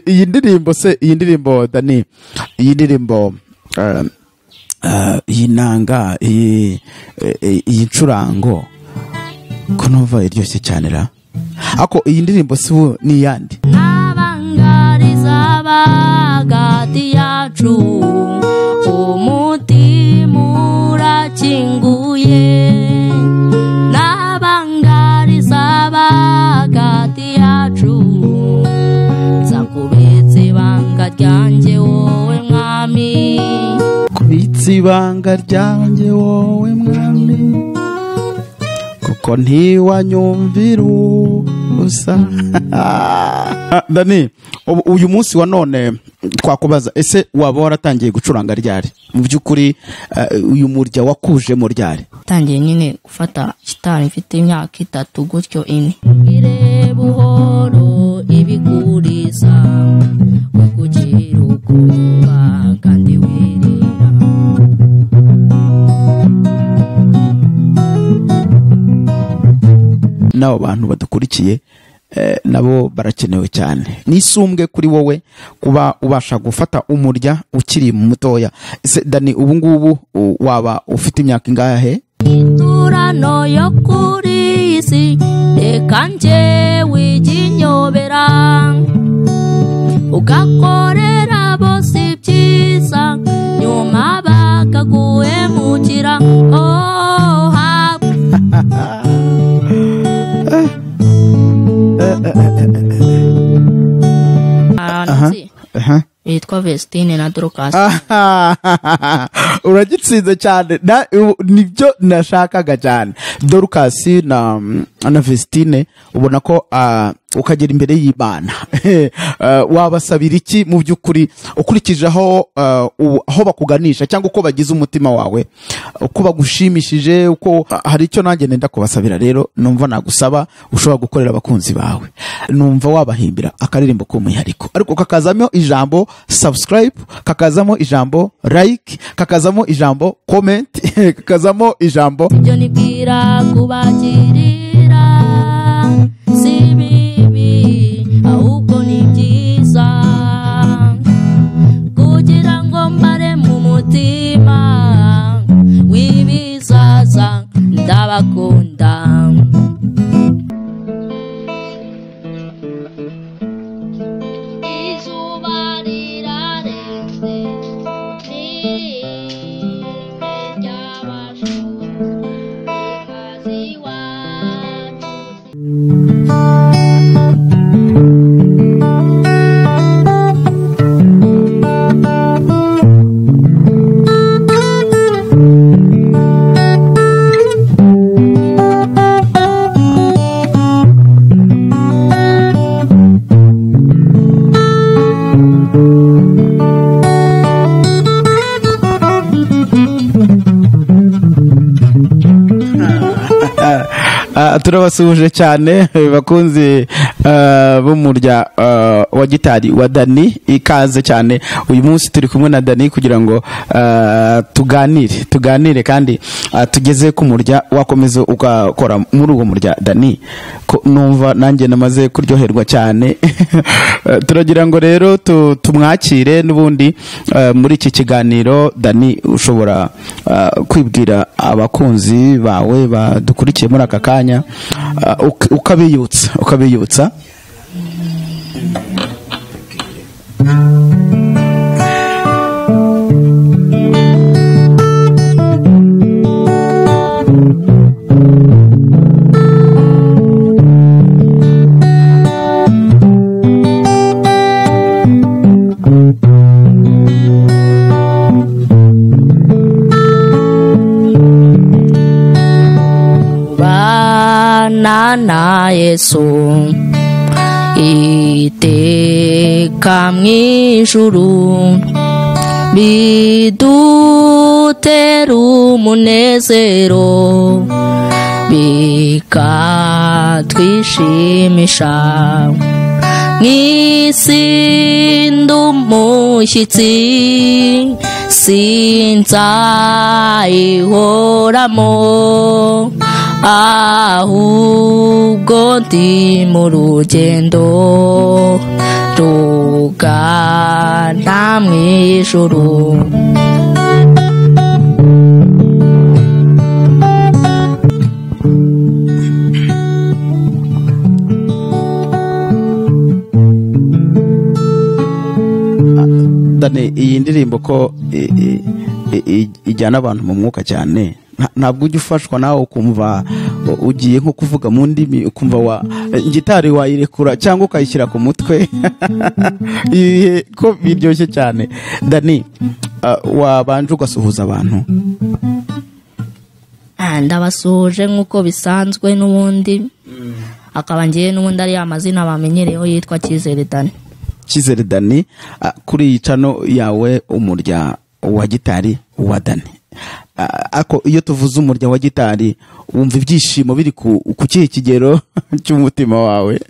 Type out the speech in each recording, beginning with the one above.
iyi ndirimbo Dani, iyi ndirimbo iyi nanga, iyi ncurango ko numva iryoshye cyane ra. Ako iyi ndirimbo si ni yandi. Abangariza bagati yacu umutima urakinguye, n'abangariza bagati yacu zakubitse ibanga ryanjye wowe mwami, kubitse ibanga ryanjye wowe mwami, kuko ntiwanyumvira ubusa. Dani, uyu munsi wa none twakubaza, ese waba waratangiye gucuranga ryari? Mu by'ukuri uyu murya wakujemo ryari? Tangiye nyine gufata gitari mfite imyaka 3 gutyo ine. Ire buhoro ibiguriza kugira ukuba kandi wirira. Nabo bantu badukurikiye nabo barakenewe cyane. Nisumbwe kuri wowe kuba ubasha gufata umurya ukiri mutoya. Ese Dani, ubu ngubu waba ufite imyaka ingahe? Iturano yo kuri isi reka nje wiginyobera, ugakorera bose byiza nyuma bakaguhemukira. Yitwa Vestine na Dorcas. Uragitsinze cyane. Nibyo nashakaga cyane. Dorcas na Vestine ubona ko ukagera imbere y'Imana. Wabasabira iki mu by'ukuri ukurikije aho bakuganisha cyangwa uko bagize umutima wawe, uko bagushimishije, uko hari icyo nanjye nenda kubasabira. Rero numva nagusaba ushobora gukorera abakunzi bawe, numva wabahimbira akaririmbo k'umwihariko, ariko kakazamo ijambo subscribe, kakazamo ijambo like, kakazamo ijambo comment, kakazamo ijambo ibyo nibwira kubagirira si bibi ahubwo ni byiza, kugira ngo mbare mu mutima w'ibizaza ndabakunda. turabasuhuje cyane bakunzi b'umurya wa gitari wa Dani. Ikaze cyane. Uyu munsi turi kumwe na Dani kugira ngo tuganire kandi tugeze ku murya wakomeza ugakora muri uwo murya Dani. Numva nanjye namaze kuryoherwa cyane. Turagira ngo rero tumwakire n'ubundi muri iki kiganiro. Dani, ushobora kwibwira abakunzi bawe badukurikiye muri aka kanya, ukabiyutsa na Yesu iteka mw'ijuru bidutera umunezero bikatwishimisha mw'isi ndumushyitsi sinzayihoramo ahubwo ndi mu rugendo rugana mu ijuru. Dani, iyi ndirimbo ko ijyana abantu mu mwuka cyane, ntabwo ujya ufashwa nawe ukumva ugiye nko kuvuga mu ndimi, ukumva gitari wayirekura cyangwa ukayishyira ku mutwe ko biryoshye cyane. Dani, wabanje ugasuhuza abantu? Ndabasuhuje nk'uko bisanzwe n'ubundi, akaba ngiye n'ubundi ari amazina bamenyereyeho yitwa Cyizere Dani. Cyizere Dani, kuri iyi cano yawe umurya wa gitari wa Dani. Ako iyo tuvuze umurya wa gitari wumva ibyishimo biri ku kihe kigero cy'umutima wawe?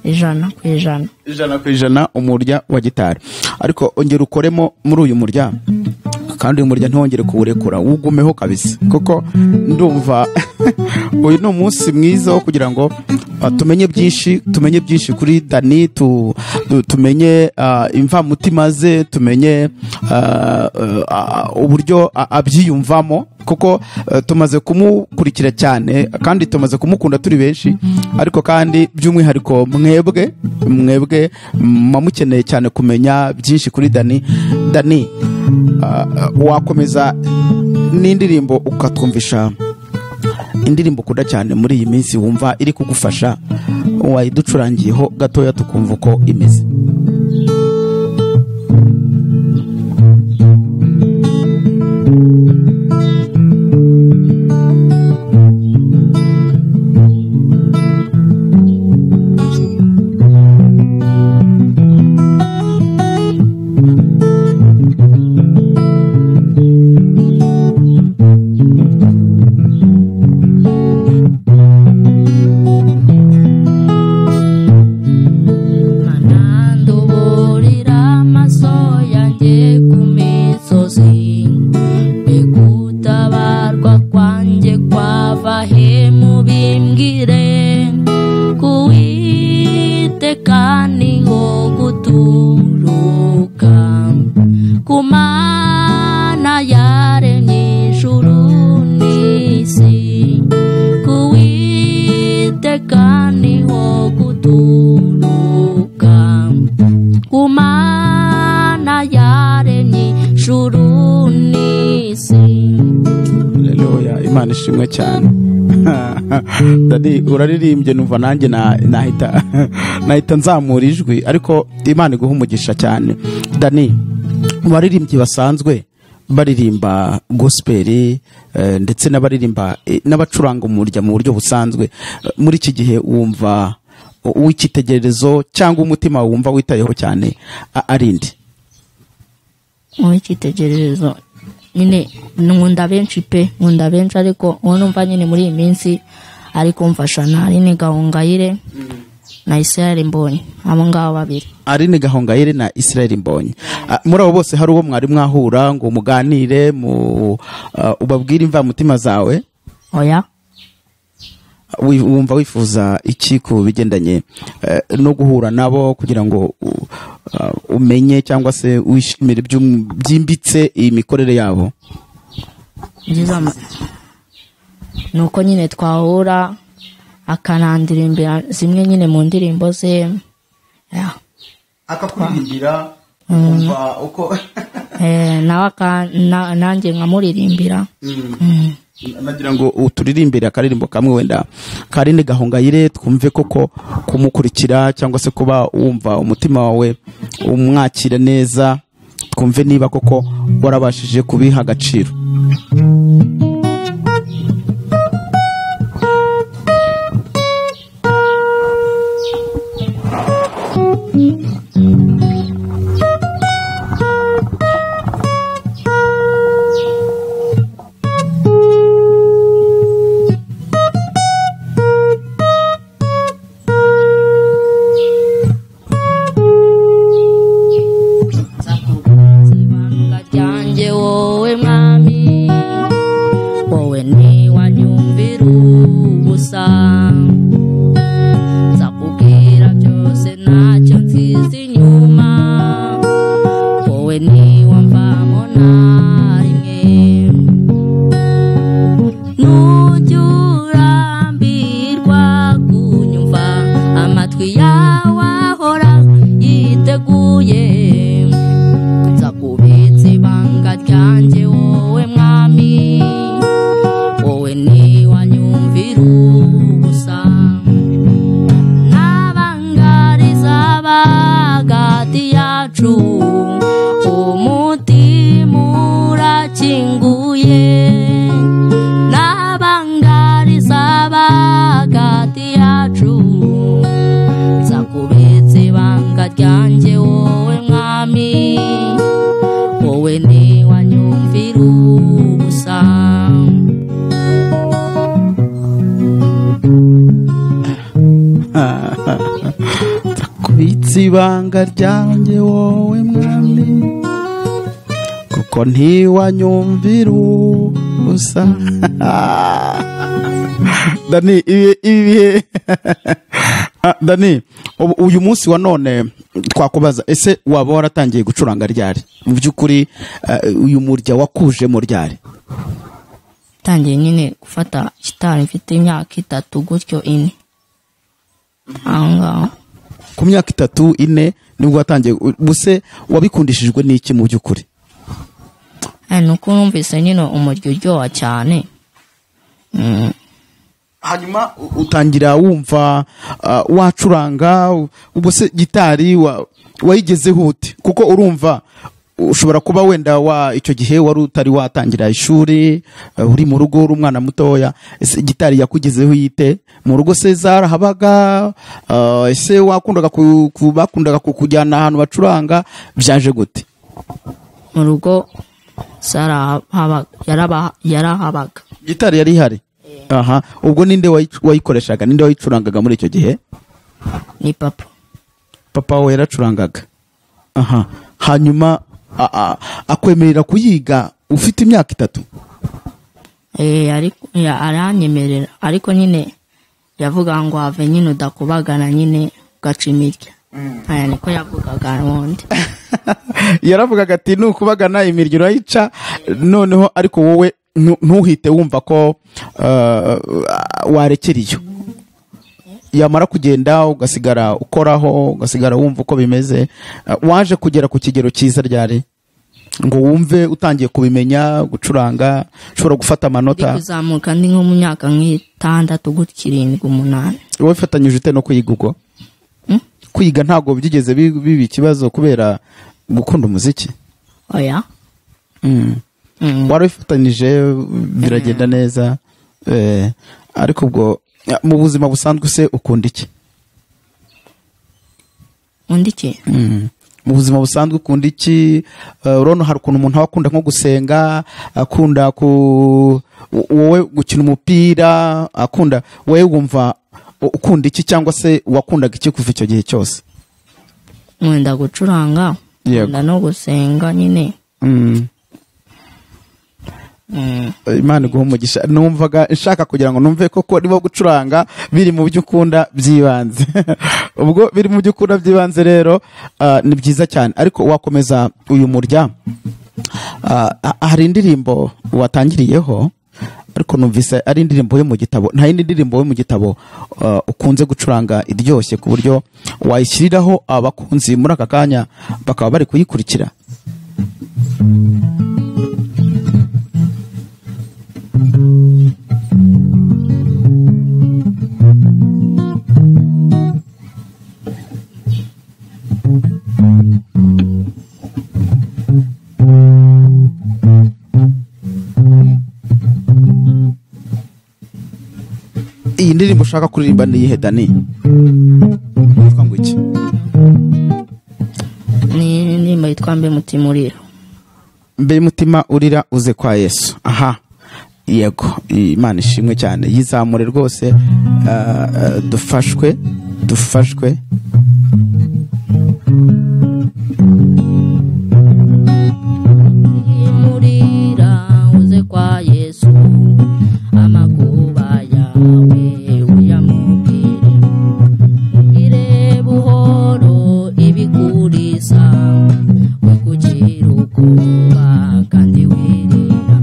100%. 100% umurya wa gitari. Ariko ongera ukoremo muri uyu murya, kandi uyu murya ntihongere kuwurekura, wugumeho kabisa, kuko ndumva uyu ni umunsi mwiza wo kugira ngo tumenye byinshi kuri Dani, tumenye imvamutima ze, tumenye uburyo abyiyumvamo, kuko tumaze kumukurikira cyane kandi tumaze kumukunda turi benshi, ariko kandi by'umwihariko mwebwe mukeneye cyane kumenya byinshi kuri Dani. Dani, wakomeza n'indirimbo ukatwumvisha indirimbo ukunda cyane muri iyi minsi wumva iri kugufasha, wayiducurangiyeho gatoya tukumva uko imeze? Imana ishimwe cyane. Dadi, uraririmbye numva nanjye nahita nzamura ijwi, ariko Imana iguha umugisha cyane. Dani, baririmbyi basanzwe baririmba gospel ndetse n'abaririmba n'abacuranga umurya mu buryo busanzwe, muri iki gihe wumva w'ikitegererezo cyangwa umutima wumva witayeho cyane arindi? W'ikitegererezo nyine nkunda benshi ariko uwo numva nyine muri iyi minsi ariko mfasha na Aline Gahongayire na Israel Mbonyi, abo ngabo babiri. Aline Gahongayire na Israel Mbonyi, muri abo bose hari uwo mwari mwahura ngo muganire ubabwire imvamutima zawe? Oya. Wumva wifuza iki ku bigendanye no guhura nabo kugira ngo umenye cyangwa se wishimire byimbitse iyi mikorere yabo? Nuko nyine twahura akanandirimbira zimwe nyine mu ndirimbo ze, akakuririmbira umva uko nawe nanjye nkamuririmbira. Nagira ngo uturirimbire akaririmbo kamwe wenda Aline Gahongayire twumve koko kumukurikira cyangwa se kuba wumva umutima wawe umwakira neza, twumve niba koko warabashije kubiha agaciro. si ibanga ryanjye wowe mwami, kuko ntiwanyumvira ubusa. Dani, ibi Dani, uyu munsi wa none twakubaza, ese waba waratangiye gucuranga ryari? Mu by'ukuri uyu murya wakujemo ryari? tangiye nyine gufata gitari mfite imyaka 3 gutyo 4 aho ngaho. Ku myaka 3 4 nibwo watangiye. Buse wabikundishijwe n'iki mu by'ukuri? Nuko numvise nyine umuryo uryoha cyane. Hanyuma utangira wumva wacuranga. Ubuse gitari wayigezeho ute? Kuko urumva ushobora kuba wenda icyo gihe wari utari watangira ishuri, uri mu rugo uri umwana mutoya. Ese gitari yakugezeho yite? Mu rugo se zarahabaga? Ese bakundaga kukujyana ahantu bacuranga? Byaje gute? Mu rugo yarahabaga. Gitari yari ihari? Aha. Ubwo ninde wayikoreshaga? Ninde wayicurangaga muri icyo gihe? Ni papa. Papa we yaracurangaga. Aha. Hanyuma akwemerera kuyiga ufite imyaka 3? Ariko aranyemerera, ariko nyine yavuga ngo have nyine udakubagana nyine ugaca imirya. Aya niko yavugaga wundi. Yaravugaga ati nukubagana imirya urayica, noneho ariko wowe ntuhite wumva ko warekera iyo. Yamara kugenda ugasigara ukoraho, ugasigara wumva uko bimeze. Waje kugera ku kigero cyiza ryari ngo wumve utangiye kubimenya gucuranga, ushobora gufata amanota? Kuzamuka ndi nko mu myaka 6 gutyo 7 8. Wowe fatanyije ute no kwiga uko? Kwiga ntago byigeze bibi ikibazo kubera gukunda umuziki? Oya. Wari ufatanyije biragenda neza. Ariko ubwo mu buzima busanzwe se ukunda iki? Undiki? Mu buzima busanzwe ukunda iki? Urabona hari ukuntu umuntu akunda nko gusenga, akunda wowe gukina umupira, akunda wowe wumva ukunda iki, cyangwa se wakundaga iki kuva icyo gihe cyose? Nkunda gucuranga, nkunda no gusenga nyine. Imana iguha umugisha. Numvaga nshaka kugira ngo numve koko niba gucuranga biri mu byo ukunda byibanze. Ubwo biri mu byo ukunda byibanze rero ni byiza cyane. Ariko wakomeza uyu murya, hari indirimbo watangiriyeho ariko numvise ari indirimbo yo mu gitabo. Nta yindi ndirimbo yo mu gitabo ukunze gucuranga iryoshye ku buryo wayishyiriraho abakunzi muri aka kanya bakaba bari kuyikurikira? Iyi ndirimbo ushaka kuririmba ni iyihe Dani? Yitwa ngo iki? Ni indirimbo yitwa Mbe mutima urira. Mbe mutima urira uze kwa Yesu. Aha. Yego, Imana ishimwe cyane. Yizamure rwose, dufashwe. Murira uze kwa Yesu, amakuba yawe uyamubwire, mubwire buhoro ibikuriza, we kugira ubwoba kandi wirira.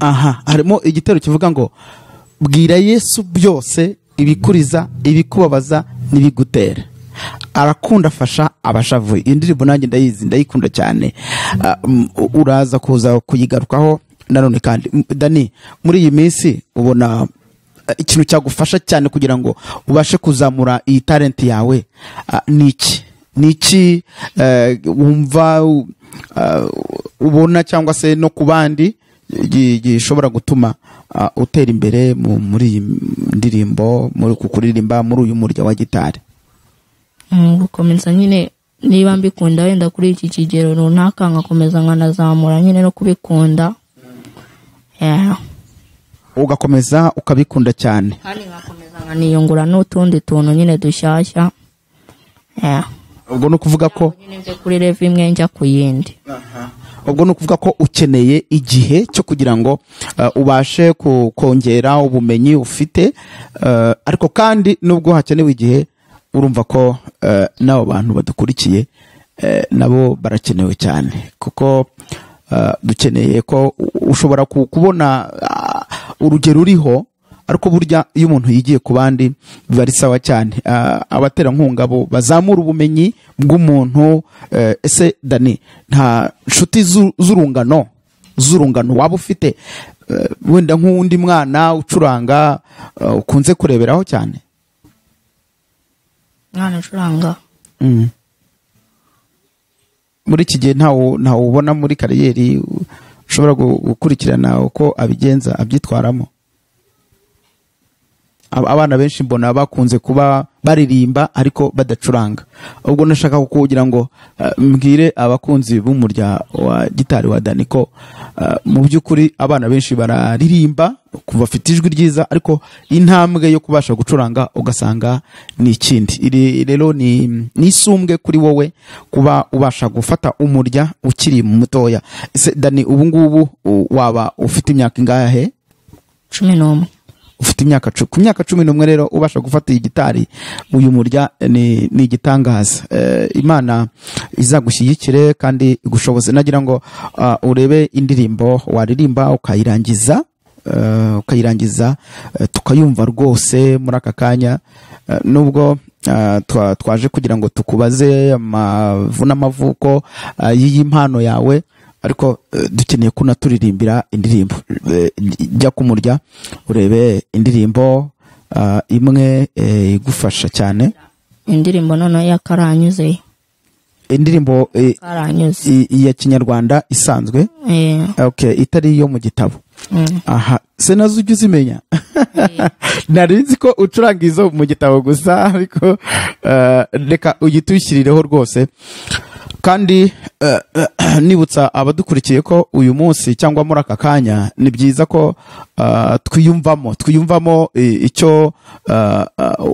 Aha, harimo igitero kivuga ngo bwira Yesu byose ibikuriza, ibikubabaza n'ibigutera, arakunda afasha abashavuye. Indirimbo nanjye ndayizi, ndayikunda cyane. Uraza kuza kuyigarukaho nanone. Kandi Dani, muri iyi minsi ubona ikintu cyagufasha cyane kugira ngo ubashe kuzamura iyi talent yawe ni iki? niki wumva ubona cyangwa se no ku bandi gishobora gutuma utera imbere muri iyi ndirimbo, muri kuririmba muri uyu murya wa gitari? Gukomeza nyine niba mbikunda wenda kuri iki kigero runaka ngakomeza nkanazamura nyine no kubikunda, ugakomeza ukabikunda cyane kandi ngakomeza nkaniyungura n'utundi tuntu nyine dushyashya. ubwo no kuvuga ko nyine kuri level imwe njya ku yindi. ubwo no kuvuga ko ukeneye igihe cyo kugira ngo ubashe kongera ubumenyi ufite, ariko kandi nubwo hakenewe igihe urumva ko n'abo bantu badukurikiye nabo barakenewe cyane, kuko dukeneye ko ushobora kubona urugero uriho, ariko burya iyo umuntu yigiye ku bandi biba ari sawa cyane. Abaterankunga bo bazamura ubumenyi bw'umuntu. Ese Dani, nta nshuti z'urungano waba ufite, wenda nk'uwundi mwana ucuranga ukunze kureberaho cyane? Mwana ucuranga muri iki gihe ntawe ubona muri kariyeri ushobora gukurikirana uko abigenza abyitwaramo? Abana benshi mbona bakunze kuba baririmba ariko badacuranga. ubwo nashaka kugira ngo mbwire abakunzi b'umurya wa gitari wa Dani ko mu by'ukuri abana benshi bararirimba kuva bafite ijwi ryiza, ariko intambwe yo kubasha gucuranga ugasanga ni ikindi. Iri rero ni isumbwe kuri wowe kuba ubasha gufata umurya ukiri mutoya. Ese Dani, ubu ngubu waba ufite imyaka ingahe? 11. Ufite ku myaka 11 rero ubasha gufata iyi gitari, uyu murya ni igitangaza. Imana izagushyigikire kandi igushoboze. Nagira ngo urebe indirimbo waririmba ukayirangiza tukayumva rwose muri aka kanya, nubwo twaje kugira ngo tukubaze amavu n'amavuko y'iyi mpano yawe, ariko dukeneye kunaturirimbira indirimbo. Jya ku murya urebe indirimbo imwe igufasha cyane. Indirimbo noneho yakaranyuze, indirimbo ya kinyarwanda isanzwe, okay, itari iyo mu gitabo. Aha, se nazo ujya uzimenya? Nari nzi ko ucuranga izo mu gitabo gusa, ariko reka uyitushyirireho rwose. Kandi nibutsa abadukurikiye ko uyu munsi cyangwa muri aka kanya ni byiza ko twiyumvamo icyo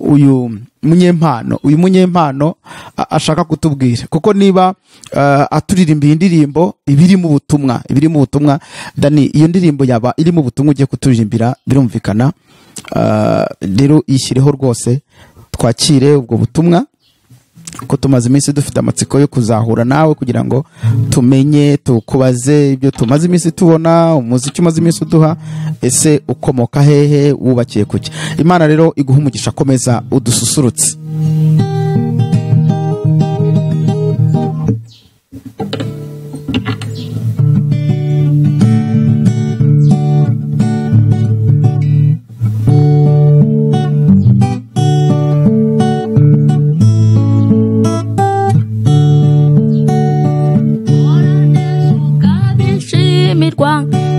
uyu munyempano ashaka kutubwira, kuko niba aturirimba indirimbo ibiri mu butumwa, Dani, iyo ndirimbo yaba iri mu butumwa ugiye kuturirimbira, birumvikana. Rero yishyireho rwose, twakire ubwo butumwa, ko tumaze iminsi dufite amatsiko yo kuzahura nawe kugira ngo tumenye, tukubaze ibyo tumaze iminsi tubona, umuziki umaze iminsi uduha. Ese ukomoka hehe, wubakiye kuki? Imana rero iguha umugisha, komeza udususurutse.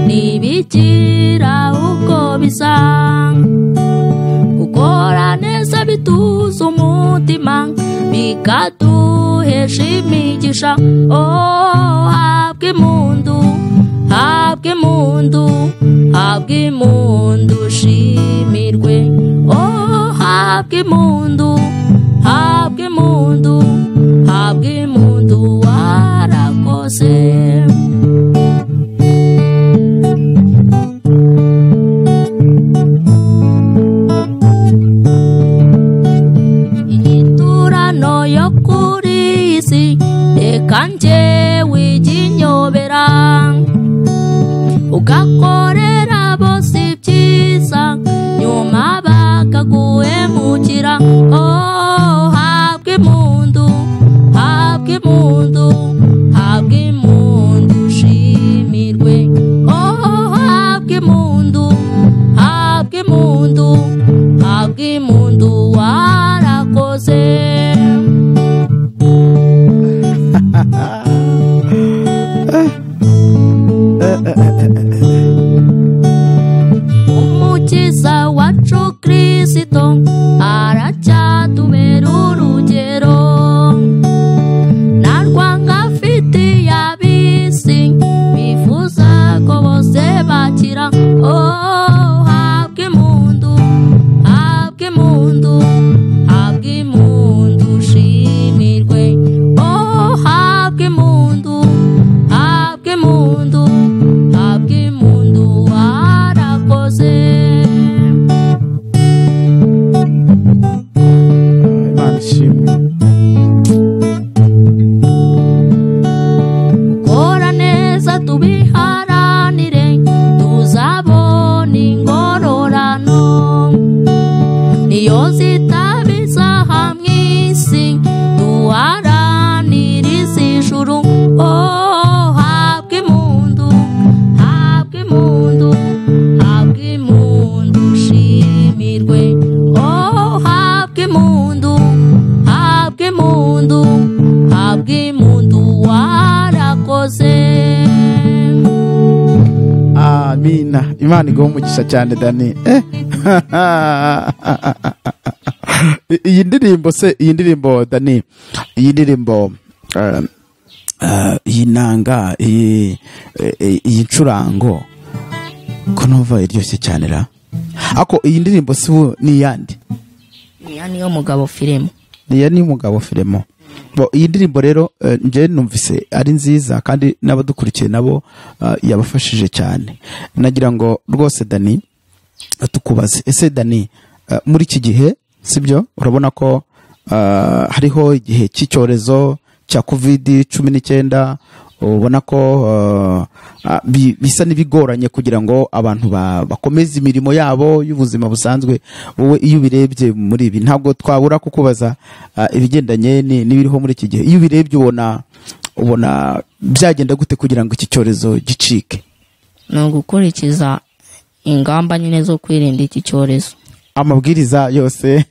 Nibigira uko bisa, gukora neza bituza umutima, bikaduhesha imigisha. Habwe impundu, habwe impundu, habwe impundu, ushimirwe. Habwe impundu, habwe impundu, habwe impundu, warakoze. Kanje wijinyobera, ugakorera bose ibyiza, nyuma bakaguhemukira. Habwe impundu, habwe impundu, habwe impundu, ushimirwe. Habwe impundu, habwe impundu, habwe impundu, warakoze. impundu habwa impundu habwa impundu warakoze. Amina. Imana iguhe umugisha cyane Dani. Iyi ndirimbo Dani, iyi ndirimbo iyi nanga, iyi ncurango ko numva iryoshye cyane ra. Ako iyi ndirimbo si ni yandi? Ni yo mugabo filemo. Ni umugabo filemo. Iyi ndirimbo rero nje numvise ari nziza kandi n'abadukurikiye nabo yabafashije cyane. Nagira ngo rwose Dani tukubaze, ese Dani muri iki gihe sibyo urabona ko hariho igihe cy'icyorezo cya COVID-19, ubona ko bisa n'ibigoranye kugira ngo abantu bakomeze imirimo yabo y'ubuzima busanzwe. Wowe iyo ubirebye muri ibi ntabwo twabura kukubaza ibigendanye n'ibiriho muri iki gihe. Iyo ubirebye ubona byagenda gute kugira ngo iki cyorezo gicike? Ni ugukurikiza ingamba nyine zo kwirinda iki cyorezo, amabwiriza yose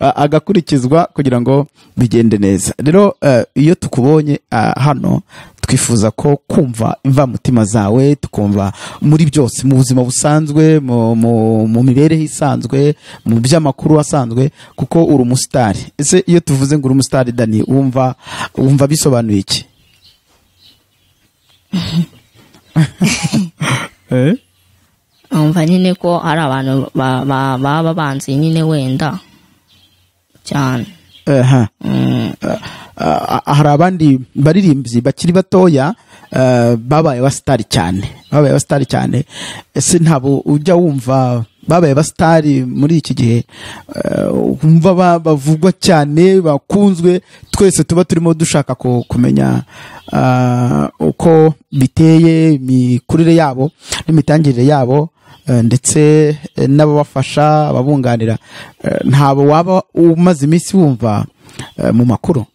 agakurikizwa kugira ngo bigende neza. Rero iyo tukubonye hano twifuza ko kumva imvamutima zawe, tukumva muri byose, mu buzima busanzwe, mu mibereho isanzwe, mu by'amakuru asanzwe, kuko uri umusitari. Ese iyo tuvuze ngo uri umusitari Dani, wumva bisobanuye iki? umva nyine ko hari abantu baba banzi nyine wenda cyane. Hari abandi baririmbyi bakiri batoya babaye abasitari cyane. Ese ntabo ujya wumva babaye abasitari muri iki gihe, wumva bavugwa cyane, bakunzwe, twese tuba turimo dushaka kumenya uko biteye, imikurire yabo n'imitangirire yabo, ndetse n'ababafasha, ababunganira. Ntabo waba umaze iminsi wumva mu makuru?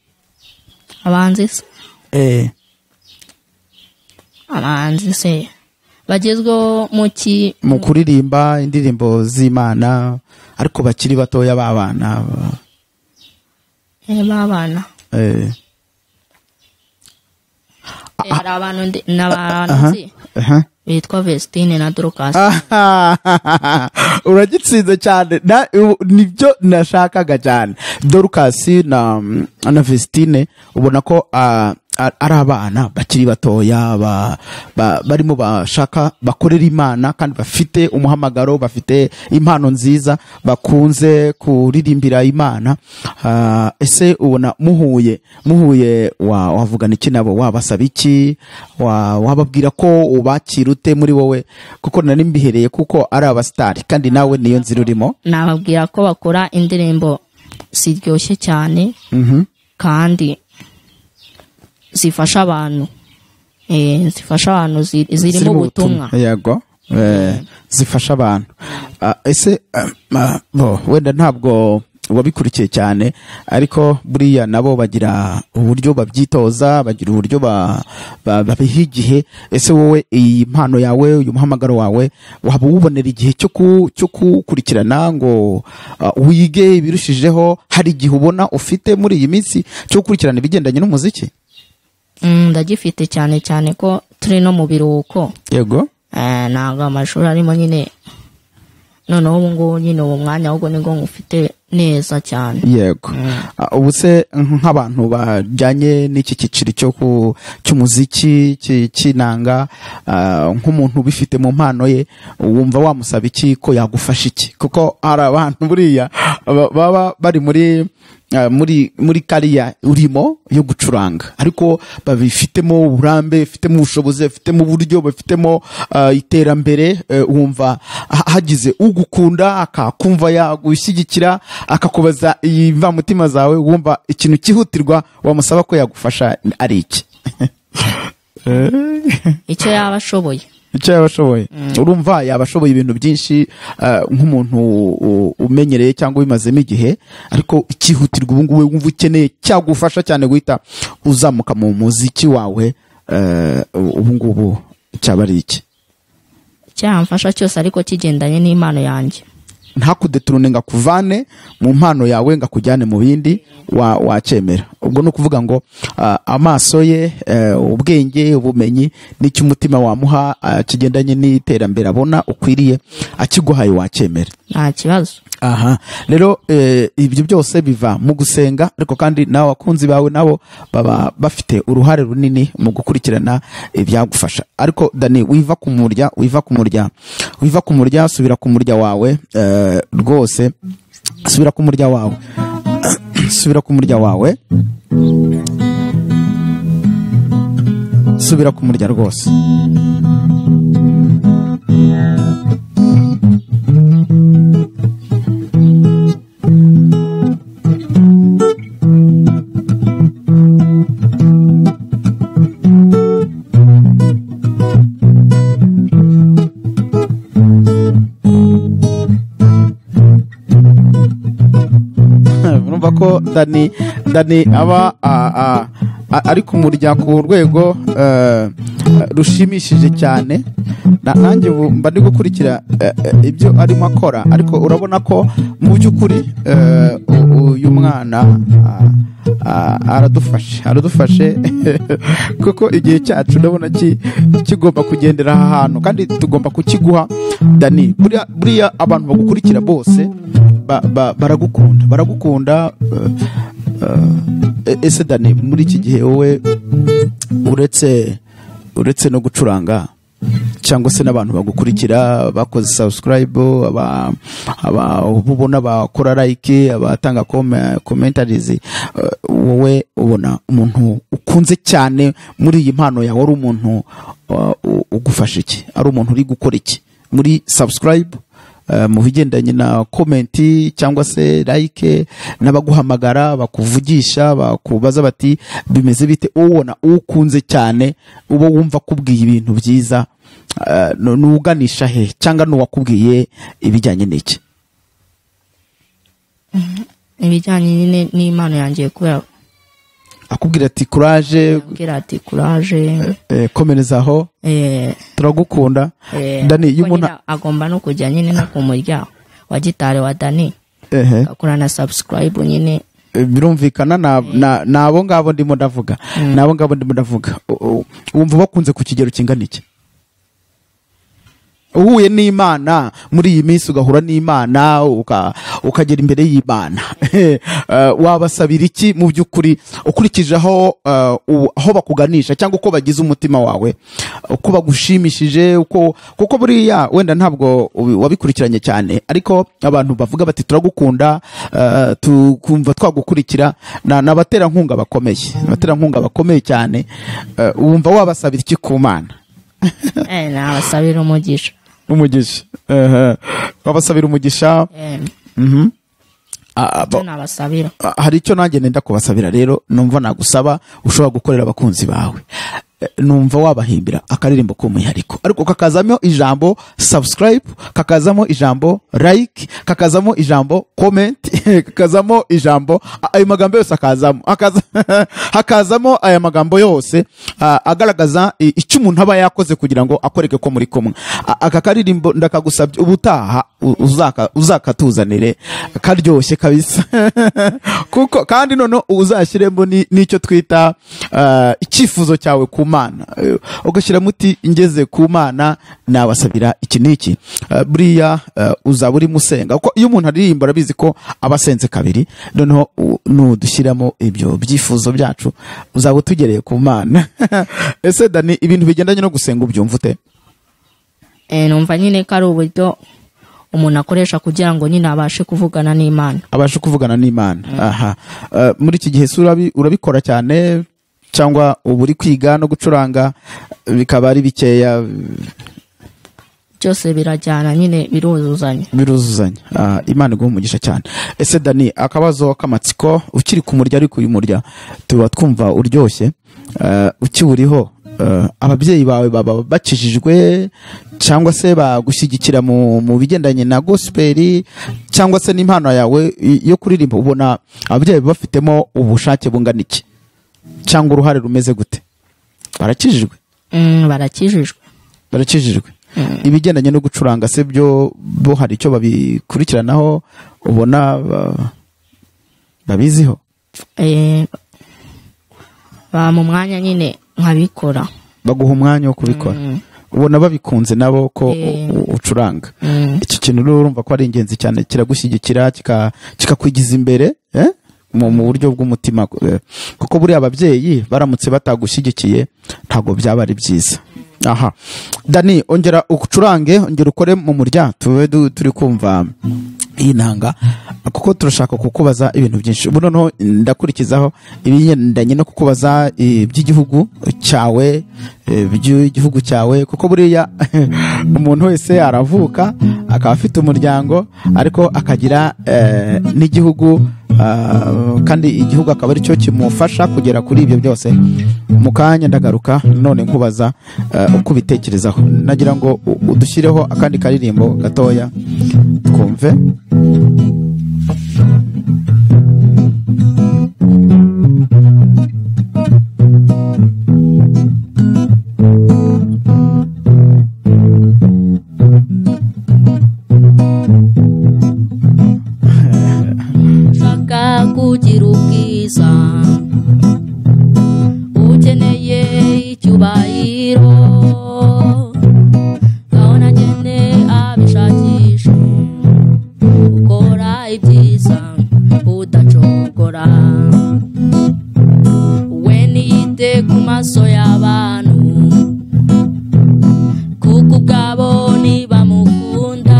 Abahanzi se bagezweho mu kuririmba indirimbo z'Imana, ariko bakiri batoya b'abana. Hari abantu n'abantu bitwa Vestine na Dorcas. Uragitsinze cyane, nibyo nashakaga cyane. Dorcas na Vestine ubona ko ari abana bakiri batoya barimo bashaka bakorera Imana, kandi bafite umuhamagaro, bafite impano nziza, bakunze kuririmbira Imana. Ese ubona muhuye wavugana iki nabo? Wabasaba iki? Wababwira ko ubakira ute muri wowe? Kuko nari mbihereye kuko ari abasitari kandi nawe niyo nzira urimo. Nababwira ko bakora indirimbo ziryoshye cyane, kandi zifasha abantu, zirimo ubutumwa. Yego, zifasha abantu. Ese wenda ntabwo wabikurikiye cyane, ariko buriya nabo bagira uburyo babyitoza, bagira uburyo babiha igihe. Ese wowe iyi mpano yawe, uyu muhamagaro wawe, waba ubonera igihe cyo kukurikirana ngo wige ibirushijeho? Hari igihe ubona ufite muri iyi minsi cyo gukurikirana ibigendanye n'umuziki? Ndagifite cyane ko turi no mu biruhuko. Yego. Ntabwo amashuri arimo nyine, noneho ubu ngubu nyine uwo mwanya ahubwo nibwo ngufite neza cyane. Yego. Ubu se nk'abantu bajyanye n'iki cyiciro cy'umuziki cy'inanga, nk'umuntu ubifite mu mpano ye, wumva wamusaba iki ko yagufasha iki? Kuko hari abantu buriya baba bari muri kariya urimo yo gucuranga, ariko babifitemo uburambe, bafitemo ubushobozi, bafitemo uburyo, bafitemo iterambere. Wumva hagize ugukunda akakumva yagushyigikira, akakubaza imvamutima zawe, wumva ikintu cyihutirwa wamusaba ko yagufasha ari iki? Icyo yaba ashoboye. Urumva yaba ashoboye ibintu byinshi, nk'umuntu umenyereye cyangwa ubimazemo igihe, ariko ikihutirwa ubu ngubu wumva ukeneye cyagufasha cyane guhita uzamuka mu muziki wawe, ubu ngubu cyaba ari iki? Cyamfasha cyose ariko kigendanye n'impano yanjye. ntakudeturune ngo akuvane mu mpano yawe ngo akujyane mu bindi wacyemera. Ubwo ni ukuvuga ngo amaso ye, ubwenge, ubumenyi n'icyo umutima wamuha kigendanye n'iterambere abona ukwiriye akiguhaye wacyemera nta kibazo. aha rero ibyo byose biva mu gusenga, ariko kandi nawe abakunzi bawe nabo baba bafite uruhare runini mu gukurikirana ibyagufasha. Ariko Dani, wiva ku murya subira ku murya wawe, rwose subira ku murya wawe subira ku murya wawe subira ku murya rwose. Urumva ko Dani aba ari kumurya ku rwego rushimishije cyane. Nanjye mba ndi gukurikira ibyo arimo akora, ariko urabona ko mu by'ukuri uyu mwana aradufashe kuko igihe cyacu ndabona kigomba kugendera aha hantu, kandi tugomba kukiguha. Dani, buriya abantu bagukurikira bose baragukunda. Ese Dani, muri iki gihe wowe uretse no gucuranga, cyangwa se n'abantu bagukurikira bakoze subscribe, ubona bakora like, abatanga commentaries, wowe ubona umuntu ukunze cyane muri iyi mpano yawe ari umuntu ugufasha iki? Ari umuntu uri gukora iki muri subscribe, mu bigendanye na komenti cyangwa se like, n'abaguhamagara bakuvugisha bakubaza bati bimeze bite? Ubona ukunze cyane, ubo wumva kubwiye ibintu byiza, nuganisha he, cyangwa nuwakubwiye ibijyanye n'iki? Ibijyanye n'Imana yanjye, kubera akubwira ati courage, komerezaho, turagukunda. Dani, y'umuntu agomba no kujya nyine no ku murya wa gitari wa Dani, akora na subscribe nyine. Birumvikana nabo ngabo ndimo ndavuga, wumva bakunze ku kigero kingana iki? Uhuye n'Imana muri iyi minsi, ugahura n'Imana, ukagera imbere y'Imana, wabasabira iki mu by'ukuri, ukurikije aho bakuganisha, cyangwa uko bagize umutima wawe, uko bagushimishije, kuko buriya wenda ntabwo wabikurikiranye cyane, ariko abantu bavuga bati turagukunda, tukumva twagukurikira, n'abaterankunga bakomeye cyane, wumva wabasabira iki ku Mana? Nabasabira umugisha. Wabasabira umugisha. Nabasabira. Hari icyo nanjye nenda kubasabira rero, numva nagusaba ushobora gukorera abakunzi bawe. Numva wabahimbira akaririmbo k'umwihariko, ariko kakazamo ijambo subscribe, kakazamo ijambo like, kakazamo ijambo comment, kakazamo ijambo, ayo magambo yose hakazamo aya magambo yose agaragaza icyo umuntu aba yakoze kugira ngo akoreke ko muri kumwe. Aka karirimbo ndakagusabye ubutaha uzakatuzanire karyoshye kabisa kuko kandi none uzashyiremo n'icyo twita icyifuzo cyawe ku Mana, ugashyira muti ngeze ku Mana nabasabira iki n'iki. Buriya uzaba uri musenga, kuko iyo umuntu aririmba arabizi ko abasenze kabiri, noneho nudushyiramo ibyo byifuzo byacu uzaba utugereye ku Mana. Ese Dani, ibintu bigendanye no gusenga ubyumva ute? Numva nyine ko ari uburyo umuntu akoresha kugira ngo nyine abashe kuvugana n'Imana. Aha, muri iki gihe urabikora cyane, cyangwa ubu uri kwiga no gucuranga bikaba ari bikeya? Byose birajyana nyine, biruzuzanya. Imana iguha umugisha cyane. Ese Dani, akabazo k'amatsiko, ukiri ku murya, ariko uyu murya tuba twumva uryoshye, ukiwuriho, ababyeyi bawe baba bakijijwe, cyangwa se bagushyigikira mu bigendanye na gospel, cyangwa se n'impano yawe yo kuririmba, ubona ababyeyi bafitemo ubushake bungana iki, cyangwa uruhare rumeze gute? Barakijijwe? Barakijijwe. ibigendanye no gucuranga se byo bo hari icyo babikurikiranaho ubona babiziho ba mu mwanya nyine nkabikora baguha umwanya wo kubikora ubona babikunze nabo ko ucuranga iki kintu urumva ko ari ingenzi cyane kiragushyigikira kikakwigiza imbere mu buryo bw'umutima kuko buri ababyeyi baramutse batagushyigikiye ntago byaba ari byiza aha Dani ongera ucurange ongera ukore mu murya turi kumva iyi nanga kuko turashaka kukubaza ibintu byinshi ubu noneho ndakurikizaho ibigendanye no kukubaza by'igihugu cyawe by'igihugu cyawe kuko buriya umuntu wese aravuka akaba afite umuryango ariko akagira n'igihugu kandi igihugu akaba ari cyo kimufasha kugera kuri ibyo byose mu kanya ndagaruka none nkubaza uko ubitekerezaho nagira ngo udushyireho akandi karirimbo gatoya twumve shaka kugira ubwiza ukeneye icyubahiro gahona ngene abishakishe ukora ibyiza udacogora we niyite ku maso y'abantu kuko ubwabo ntibamukunda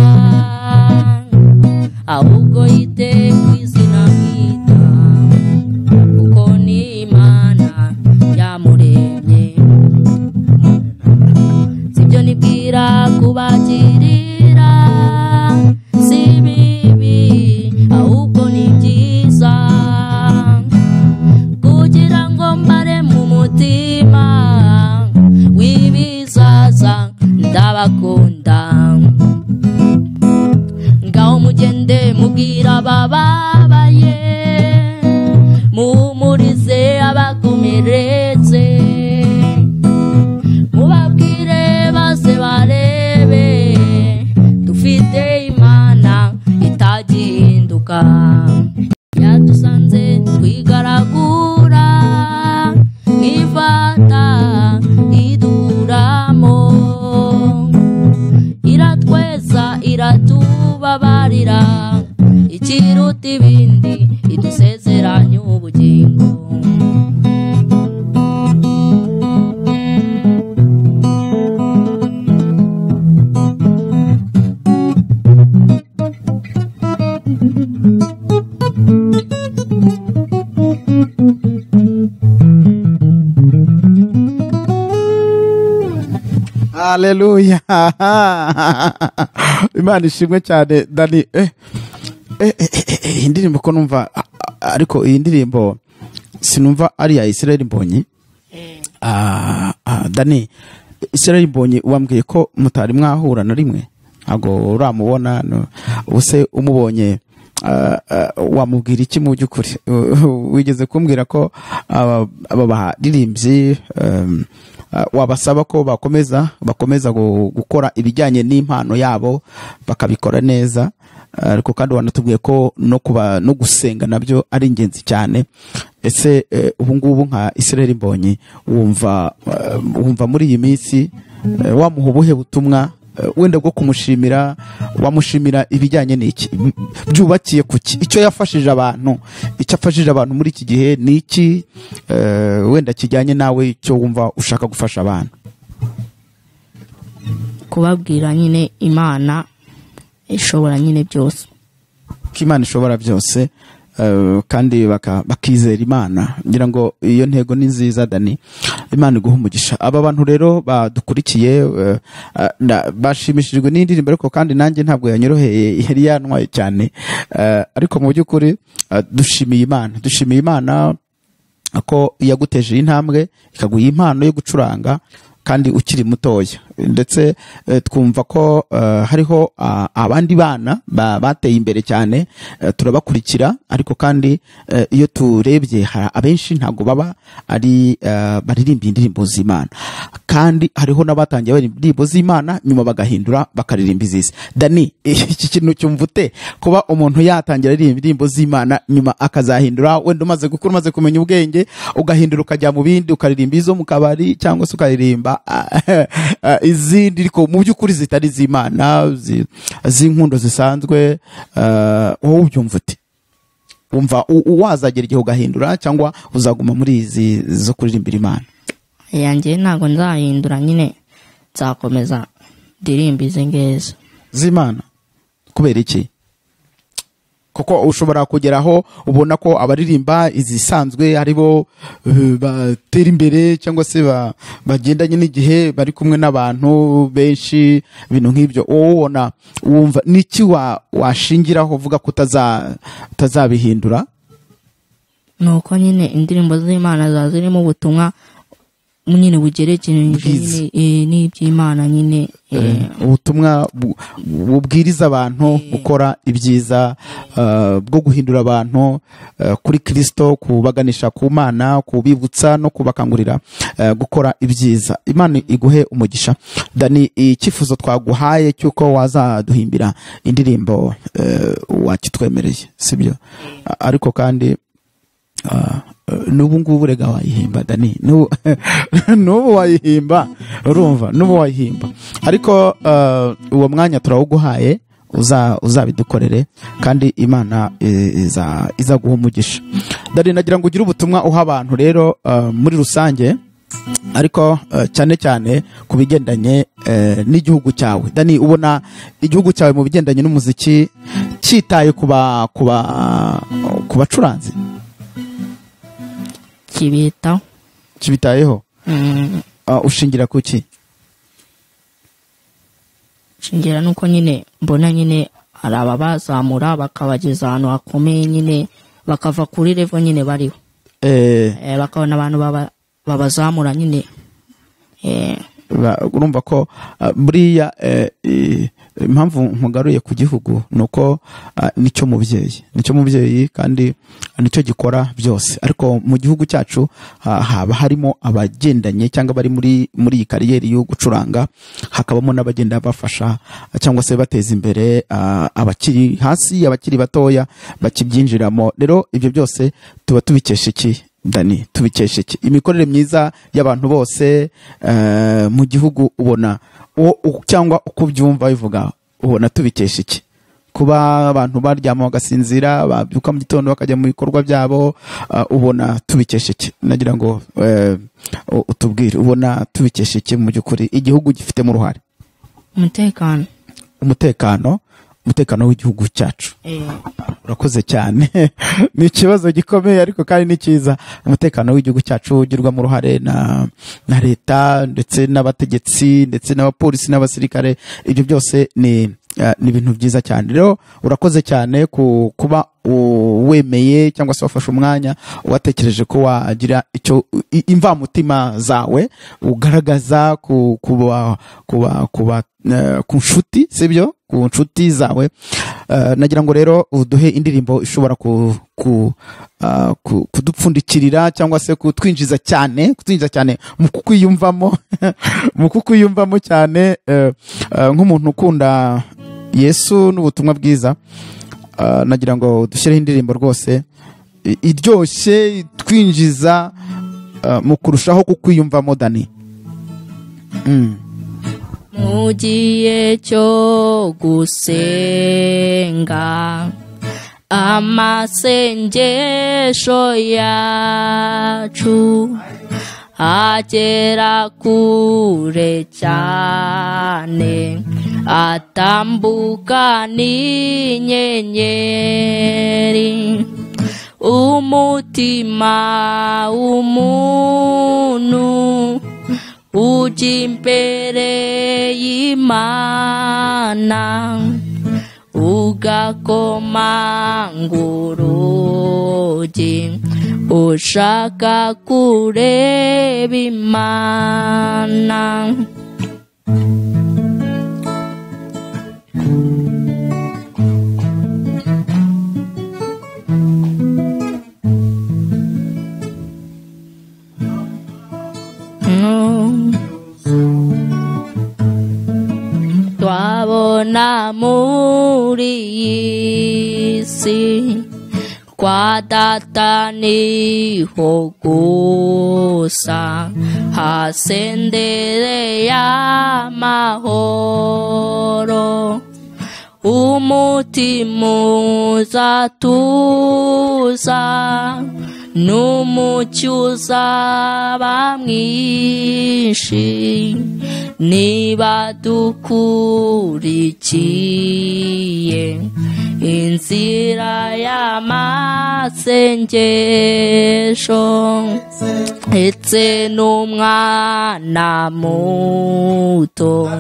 ahubwo yite ku izina mwita kuko ni Imana yamuremye sibyo nibwira kubagirira si bibi ahubwo ni byiza kugira ngo mbare mu mutima w'ibizaza ndabakunda ngaho mugende mubwira abababaye muhumurize abakomeretse mubabwire base barebe dufite Imana itagihinduka yadusanze twigaragura ifata iduramo iratweza iratubabarira ikiruta ibindi idusezeranya ubugingo Haleluya Imana ishimwe cyane Dani iyi ndirimbo ko numva ariko iyi ndirimbo sinumva ari ya Israel Mbonyi Dani Israel Mbonyi wambwiye ko mutari mwahura na rimwe ntago uramubona ubuse umubonye wamubwira iki mu by'ukuri wigeze kumbwira ko aba baririmbyi wabasaba ko bakomeza gukora ibijyanye n'impano yabo bakabikora neza ariko kandi wanatubwiye ko no gusenga nabyo ari ingenzi cyane ese ubu ngubu nka Israel Mbonyi wumva muri iyi minsi wamuha ubuhe butumwa wenda bwo kumushimira wamushimira ibijyanye n'iki byubakiye kuki icyo yafashije abantu muri iki gihe n'iki wenda kijyanye nawe icyo wumva ushaka gufasha abantu kubabwira nyine Imana ishobora nyine byose ko Imana ishobora byose kandi bakizera Imana ngira ngo iyo ntego ni nziza Dani Imana iguha umugisha aba bantu rero badukurikiye bashimishijwe n'indirimbo ariko kandi nanjye ntabwo yanyoroheye yari yantwaye cyane ariko mu by'ukuri dushimiye Imana ko yaguteje intambwe ikaguha impano yo gucuranga kandi ukiri mutoya ndetse twumva ko hariho abandi bana bateye imbere cyane, turabakurikira, ariko kandi iyo turebye abenshi ntabwo baba ari baririmba indirimbo z'Imana, kandi hariho n'abatangiye baririmba indirimbo z'Imana nyuma bagahindura bakaririmba izisi. Dani, iki kintu cyumva ute kuba umuntu yatangira aririmba indirimbo z'Imana nyuma akazahindura, wenda umaze gukura, umaze kumenya ubwenge, ugahindura ukajya mu bindi, ukaririmba izo mu kabari cyangwa se ukaririmba izindi ariko mu by'ukuri zitari z'Imana, z'inkundo zisanzwe, wowe ubyumva ute? Wumva wazagera igihe ugahindura cyangwa uzaguma muri izi zo kuririmbira Imana? yanjye ntabwo nzahindura, nyine nzakomeza ndirimba izi ngizi z'Imana. Kubera iki? Kuko ushobora kugeraho ubona ko abaririmba izisanzwe aribo batera imbere, cyangwa se bagendanye n'igihe, bari kumwe n'abantu benshi, ibintu nk'ibyo. Ubona wumva niki washingiraho uvuga ko utazabihindura? nuko nyine indirimbo z'Imana za zirimo ubutumwa nyine bugerekeranyije n'iby'Imana, nyine ubutumwa bubwiriza abantu gukora ibyiza, bwo guhindura abantu kuri Kristo, kubaganisha ku Mana, kubibutsa no kubakangurira gukora ibyiza. Imana iguhe umugisha. Dani, icyifuzo twaguhaye cyuko wazaduhimbira indirimbo wakitwemereye, sibyo? Ariko kandi n'ubu ngubu rega wayihimba Dani, n'ubu wayihimba, urumva, n'ubu wayihimba, ariko uwo mwanya turawuguhaye, uzabidukorere, kandi Imana izaguha umugisha. Dani, nagira ngo ugire ubutumwa uha abantu rero muri rusange, ariko cyane cyane ku bigendanye n'igihugu cyawe. Dani, ubona igihugu cyawe mu bigendanye n'umuziki cyitaye ku bacuranzi? Kibitayeho? Ushingira kuki? Shingira nuko nyine mbona nyine hari ababazamura bakabageza ahantu hakomeye, nyine bakava kuri level nyine bariho, bakabona abantu babazamura nyine. Urumva ko buriya impamvu nkugaruye ku gihugu nuko nicyo mubyeyi kandi nicyo gikora byose, ariko mu gihugu cyacu haba harimo abagendanye cyangwa bari muri iyi kariyeri yo gucuranga, hakabamo n'abagenda bafasha cyangwa se bateza imbere abakiri hasi, abakiri batoya bakibyinjiramo. Rero ibyo byose tuba tubikesha iki Dani? Tubikesha iki? Imikorere myiza y'abantu bose mu gihugu, ubona cyangwa uko byumva bivuga, ubona tubikesha iki? Kuba abantu baryama bagasinzira, babyuka mu gitondo bakajya mu bikorwa byabo, ubona tubikesha iki? Nagira ngo utubwire, ubona tubikesha iki mu by'ukuri igihugu gifitemo uruhare? Umutekano w'igihugu cyacu. Urakoze cyane. Ni ikibazo gikomeye ariko kandi ni cyiza. Umutekano w'igihugu cyacu ugirwamo uruhare na leta, ndetse n'abategetsi, ndetse n'abapolisi n'abasirikare. Ibyo byose ni ibintu byiza cyane. Rero urakoze cyane kuba wemeye cyangwa se wafashe umwanya watekereje ko wagira icyo imvamutima zawe ugaragaza ku nshuti, sibyo? Ku nshuti zawe. Nagira ngo rero uduhe indirimbo ishobora kudupfundikirira cyangwa se kutwinjiza cyane mu kukwiyumvamo cyane, nk'umuntu ukunda Yesu n'ubutumwa bwiza. Nagira ngo dushyireho indirimbo rwose iryoshye twinjiza mu kurushaho kukwiyumvamo Dani. Mu gihe cyo gusenga, amasengesho yacu agera kure cyane, atambuka n'inyenyeri. Umutima w'umuntu ujya imbere y'Imana, ugakomanga urugi, ushaka kureba Imana. iyi si kwa data niho gusa hasendereye amahoro umutima uzatuza n'umucyo uzaba mwinshi niba dukurikiye inzira y'amasengesho ndetse n'umwana muto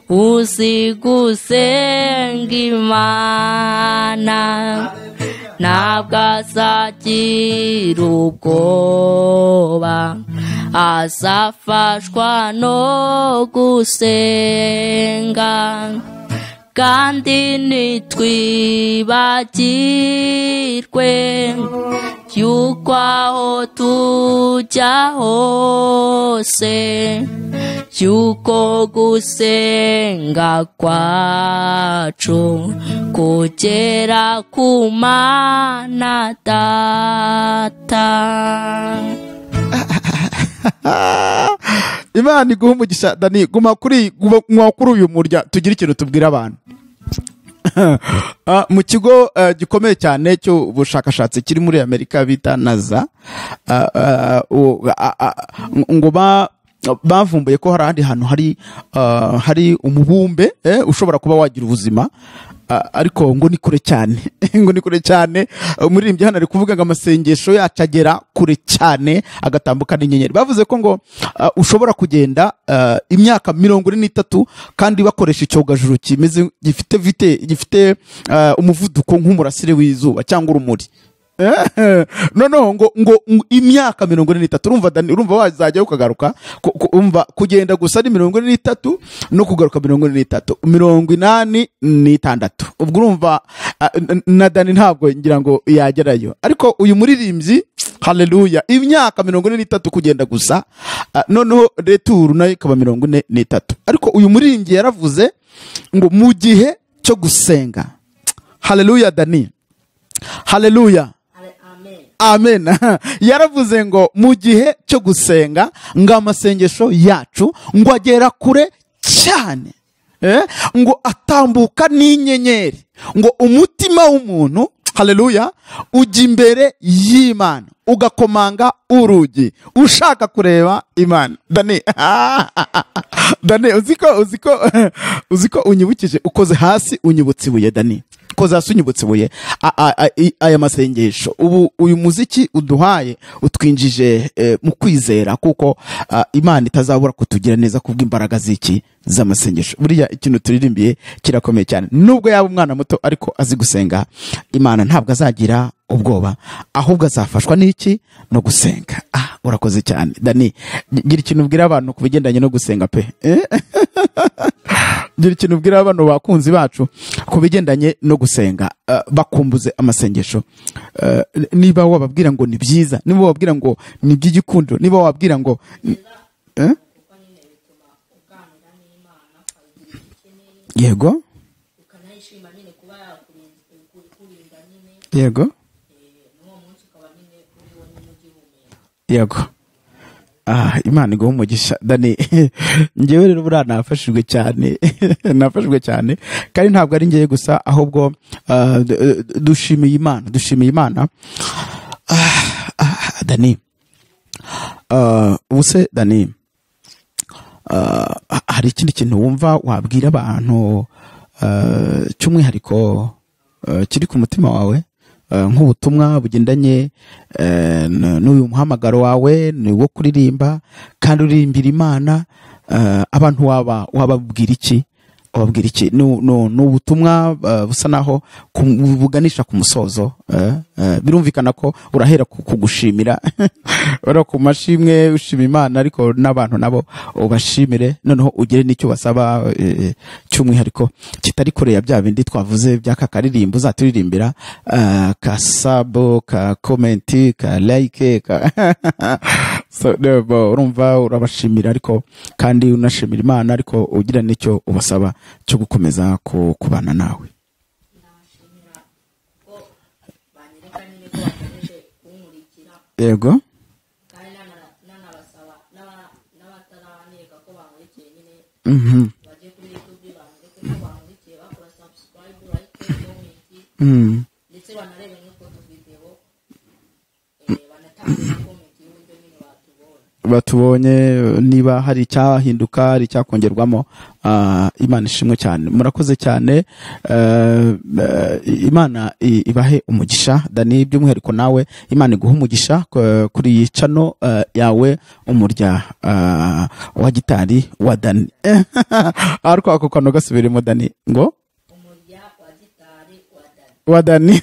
uzi gusenga Imana ntabwo azagira ubwoba azafashwa no gusenga kandi ntitwibagirwe yuko aho tujya hose yuko gusenga kwacu kugera ku Mana Data. Imana iguha umugisha Dani, guma kuri uyu murya tugira ikintu tubwira abantu. Mu kigo gikomeye cyane cy'ubushakashatsi kiri muri Amerika bita NASA, ngo bavumbuye ko hari ahandi hantu hari umubumbe ushobora kuba wagira ubuzima, ariko ngo ni kure cyane ngo ni kure cyane. Umuririmbyi hano ari kuvuga ngo amasengesho yacu agera kure cyane agatambuka n'inyenyeri. Bavuze ko ngo ushobora kugenda imyaka 43 kandi bakoresha icyogajuru kimeze gifite umuvuduko nk'umurasire w'izuba cyangwa urumuri. Noneho ngo imyaka 43, urumva wazajya ukagaruka, umva kugenda gusa ni 43 no kugaruka 86. Ubwo urumva na Dani ntabwo ngira ngo yagerayo, ariko uyu muririmbyi haleluya imyaka 43 kugenda gusa, noneho retour nayo ikaba 43. Ariko uyu muririmbyi yaravuze ngo mu gihe cyo gusenga, haleluya Dani, haleluya, amen. Yaravuze ngo mu gihe cyo gusenga ngo amasengesho yacu ngo agera kure cyane, ngo atambuka n'inyenyeri, ngo umutima w'umuntu, haleluya, ujya imbere y'Imana ugakomanga urugi ushaka kureba Imana. Dani, Dani, uziko unyibukije, ukoze hasi unyibutse ibuye Dani, ukoze hasi unyibutse ibuye. Aya masengesho uyu muziki uduhaye utwinjije mu kwizera, kuko Imana itazabura kutugira neza kubw'imbaraga z'iki z'amasengesho. Buriya ikintu turirimbiye kirakomeye cyane, nubwo yaba umwana muto ariko azi gusenga Imana ntabwo azagira ubwoba, ahubwo azafashwa n'iki? No gusenga. Urakoze cyane Dani. Gira ikintu ubwira abantu ku bigendanye no gusenga pe. Gira ikintu ubwira abantu bakunzi bacu ku bigendanye no gusenga, bakumbuze amasengesho. Niba wababwira ngo ni byiza, niba wababwira ngo ni by'igikundiro, niba wababwira ngo yego yego yego. Imana iguha umugisha Dani. Njyewe rero buriya nafashijwe cyane nafashijwe cyane, kandi ntabwo ari njyewe gusa, ahubwo dushimiye Imana Dani. Ubuse Dani, hari ikindi kintu wumva wabwira abantu cy'umwihariko kiri ku mutima wawe, nk'ubutumwa bugendanye n'uyu muhamagaro wawe ni wo kuririmba kandi uririmbira Imana? Abantu wababwira iki? Wababwira iki? Ni ubutumwa busa naho buganisha ku musozo. Birumvikana ko urahera ku gushimira ura ku mashimwe ushima Imana, ariko n'abantu nabo ubashimire, noneho ugire n'icyo basaba cy'umwihariko kitari kure ya bya bindi twavuze by'aka karirimbo uzaturirimbira, ka sabo, ka komenti, ka like, so urumva urabashimira ariko kandi unashimira Imana, ariko ugira n'icyo ubasaba cyo gukomeza kubana nawe. yego kandi nanabasaba n'abataranireka ko bamurikiye nyine bajye kuri YouTube bamureke ko bamurikiye bakora subscribe like comment ndetse banarebe n'ukuntu video banatange na comment y'uburyo nyine batubonye niba hari icyahinduka hari icyakongerwamo. Imana ishimwe cyane, murakoze cyane. Imana ibahe umugisha. Dani, by'umwihariko nawe Imana iguha umugisha kuri iyi channel yawe umurya wa gitari wa Dani. Ariko ako kantu gasubiremo Dani ngo umurya wa gitari wa Dani.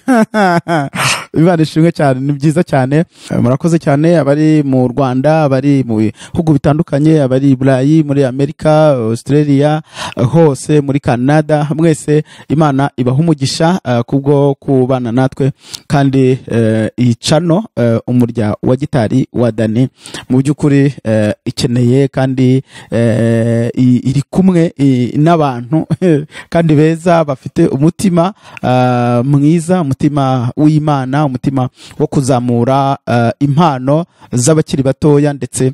Imana ishimwe cyane, ni byiza cyane. Murakoze cyane abari mu Rwanda, abari mu bihugu bitandukanye, abari i Burayi, muri Amerika, Australia, hose muri Canada, mwese Imana ibaha umugisha kubwo kubana natwe. Kandi iyi channel umurya wa gitari wa Dani mu by'ukuri ikeneye kandi iri kumwe n'abantu kandi beza bafite umutima mwiza, umutima w'Imana, umutima wo kuzamura impano z'abakiri batoya ndetse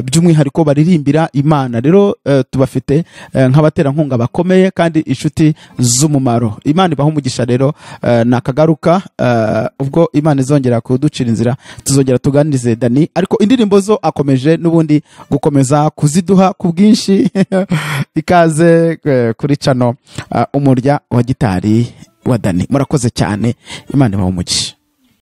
by'umwihariko baririmbira Imana. Rero tubafite nk'abaterankunga bakomeye kandi inshuti z'umumaro. Imana ibaha umugisha. Rero nakagaruka ubwo Imana izongera kuducira inzira tuzongera tuganirize Dani, ariko indirimbo zo akomeje n'ubundi gukomeza kuziduha ku bwinshi. Ikaze kuri channel umurya wa gitari wa Dani. Murakoze cyane, Imana ibaha umugisha.